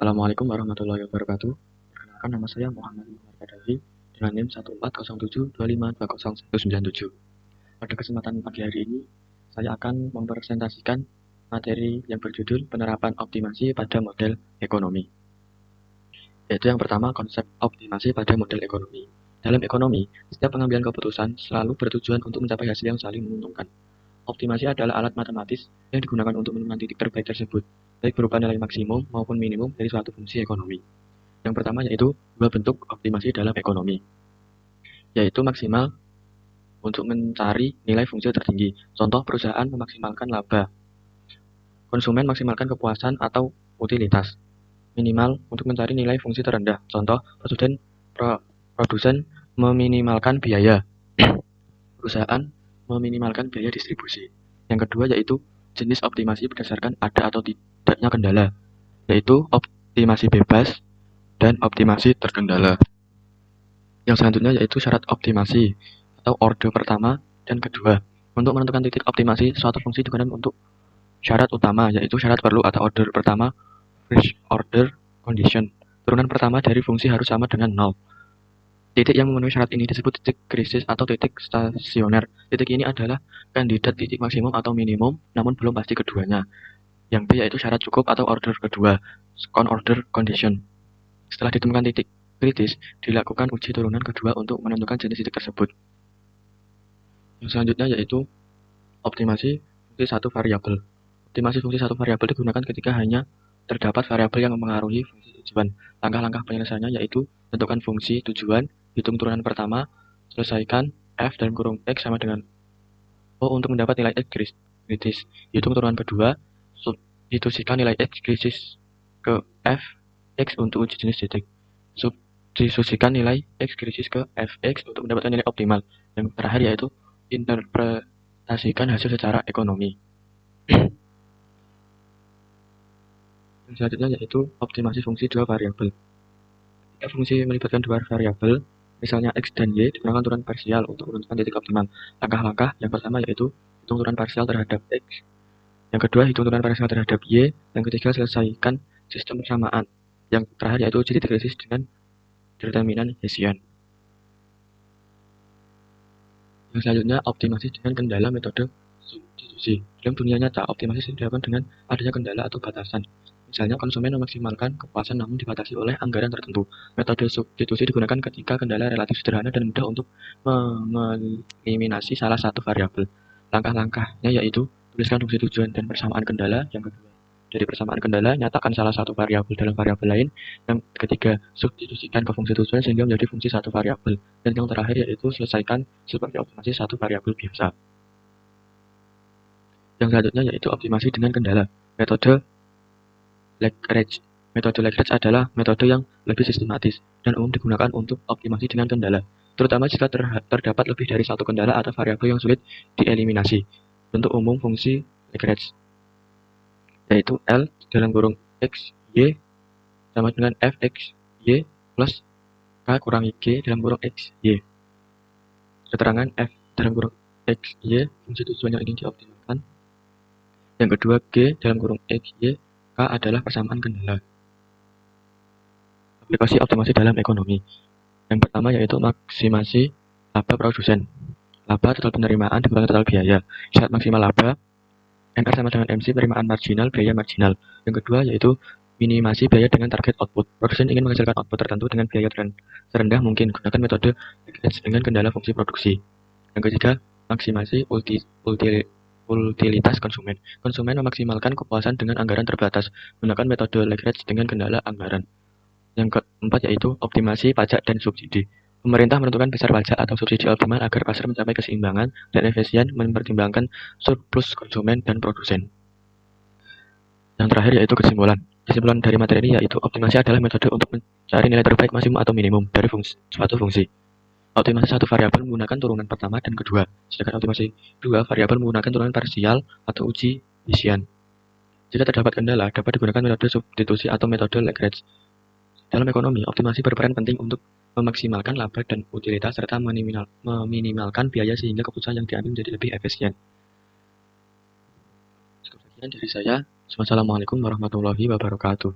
Assalamualaikum warahmatullahi wabarakatuh. Perkenalkan, nama saya Muhammad Kadafi dengan NIM 14072520197. Pada kesempatan pagi hari ini, saya akan mempresentasikan materi yang berjudul penerapan optimasi pada model ekonomi. Yaitu yang pertama, konsep optimasi pada model ekonomi. Dalam ekonomi, setiap pengambilan keputusan selalu bertujuan untuk mencapai hasil yang saling menguntungkan. Optimasi adalah alat matematis yang digunakan untuk menemukan titik terbaik tersebut, baik berupa nilai maksimum maupun minimum dari suatu fungsi ekonomi. Yang pertama yaitu dua bentuk optimasi dalam ekonomi, yaitu maksimal untuk mencari nilai fungsi tertinggi. Contoh, perusahaan memaksimalkan laba, konsumen maksimalkan kepuasan atau utilitas. Minimal untuk mencari nilai fungsi terendah. Contoh, produsen meminimalkan biaya, perusahaan meminimalkan biaya distribusi. Yang kedua yaitu jenis optimasi berdasarkan ada atau tidaknya kendala, yaitu optimasi bebas dan optimasi terkendala. Yang selanjutnya yaitu syarat optimasi atau order pertama dan kedua. Untuk menentukan titik optimasi suatu fungsi digunakan untuk syarat utama, yaitu syarat perlu atau order pertama, first order condition. Turunan pertama dari fungsi harus sama dengan 0. Titik yang memenuhi syarat ini disebut titik krisis atau titik stasioner. Titik ini adalah kandidat titik maksimum atau minimum, namun belum pasti keduanya. Yang B yaitu syarat cukup atau order kedua, second order condition. Setelah ditemukan titik kritis, dilakukan uji turunan kedua untuk menentukan jenis titik tersebut. Yang selanjutnya yaitu optimasi fungsi satu variabel. Optimasi fungsi satu variabel digunakan ketika hanya terdapat variabel yang mempengaruhi fungsi tujuan. Langkah-langkah penyelesaiannya yaitu tentukan fungsi tujuan, hitung turunan pertama, selesaikan f dalam kurung x sama dengan O untuk mendapat nilai x kritis. Hitung turunan kedua, substitusikan nilai x kritis ke f x untuk uji jenis titik. Substitusikan nilai x kritis ke fx untuk mendapatkan nilai optimal. Yang terakhir yaitu interpretasikan hasil secara ekonomi. Yang selanjutnya yaitu optimasi fungsi dua variabel. Jika fungsi melibatkan dua variabel, misalnya x dan y, digunakan turunan parsial untuk menentukan titik optimal. Langkah-langkah yang pertama yaitu hitung turunan parsial terhadap x. Yang kedua, hitung turunan parsial terhadap y. Yang ketiga, selesaikan sistem persamaan. Yang terakhir yaitu uji titik krisis dengan determinan Hessian. Yang selanjutnya, optimasi dengan kendala metode substitusi. Dalam dunia nyata, optimasi dilakukan dengan adanya kendala atau batasan. Misalnya, konsumen memaksimalkan kepuasan namun dibatasi oleh anggaran tertentu. Metode substitusi digunakan ketika kendala relatif sederhana dan mudah untuk mengeliminasi salah satu variabel. Langkah-langkahnya yaitu tuliskan fungsi tujuan dan persamaan kendala. Yang kedua, dari persamaan kendala, nyatakan salah satu variabel dalam variabel lain. Yang ketiga, substitusikan ke fungsi tujuan sehingga menjadi fungsi satu variabel. Dan yang terakhir yaitu selesaikan seperti optimasi satu variabel biasa. Yang selanjutnya yaitu optimasi dengan kendala. Metode Lagrange. Metode Lagrange adalah metode yang lebih sistematis dan umum digunakan untuk optimasi dengan kendala, terutama jika terdapat lebih dari satu kendala atau variabel yang sulit dieliminasi. Bentuk umum fungsi Lagrange yaitu L dalam kurung X, Y sama dengan Fx, Y plus K kurangi G dalam kurung X, Y. Keterangan F dalam kurung X, Y, fungsi tujuan yang ingin dioptimalkan. Yang kedua, G dalam kurung X, Y, K adalah persamaan kendala. Aplikasi optimasi dalam ekonomi. Yang pertama yaitu maksimasi laba produsen. Laba total penerimaan dikurangi total biaya. Syarat maksimal laba NR sama dengan MC, penerimaan marginal, biaya marginal. Yang kedua yaitu minimasi biaya dengan target output. Produsen ingin menghasilkan output tertentu dengan biaya terendah mungkin. Gunakan metode Lagrange dengan kendala fungsi produksi. Yang ketiga, maksimasi utilitas konsumen. Konsumen memaksimalkan kepuasan dengan anggaran terbatas. Gunakan metode Lagrange dengan kendala anggaran. Yang keempat yaitu optimasi pajak dan subsidi. Pemerintah menentukan besar pajak atau subsidi optimal agar pasar mencapai keseimbangan dan efisien, mempertimbangkan surplus konsumen dan produsen. Yang terakhir yaitu kesimpulan. Kesimpulan dari materi ini yaitu optimasi adalah metode untuk mencari nilai terbaik maksimum atau minimum dari suatu fungsi. Optimasi satu variabel menggunakan turunan pertama dan kedua, sedangkan optimasi dua variabel menggunakan turunan parsial atau uji Hessian. Jika terdapat kendala, dapat digunakan metode substitusi atau metode Lagrange. Dalam ekonomi, optimasi berperan penting untuk memaksimalkan laba dan utilitas serta meminimalkan biaya sehingga keputusan yang diambil menjadi lebih efisien. Sekian dari saya. Wassalamualaikum warahmatullahi wabarakatuh.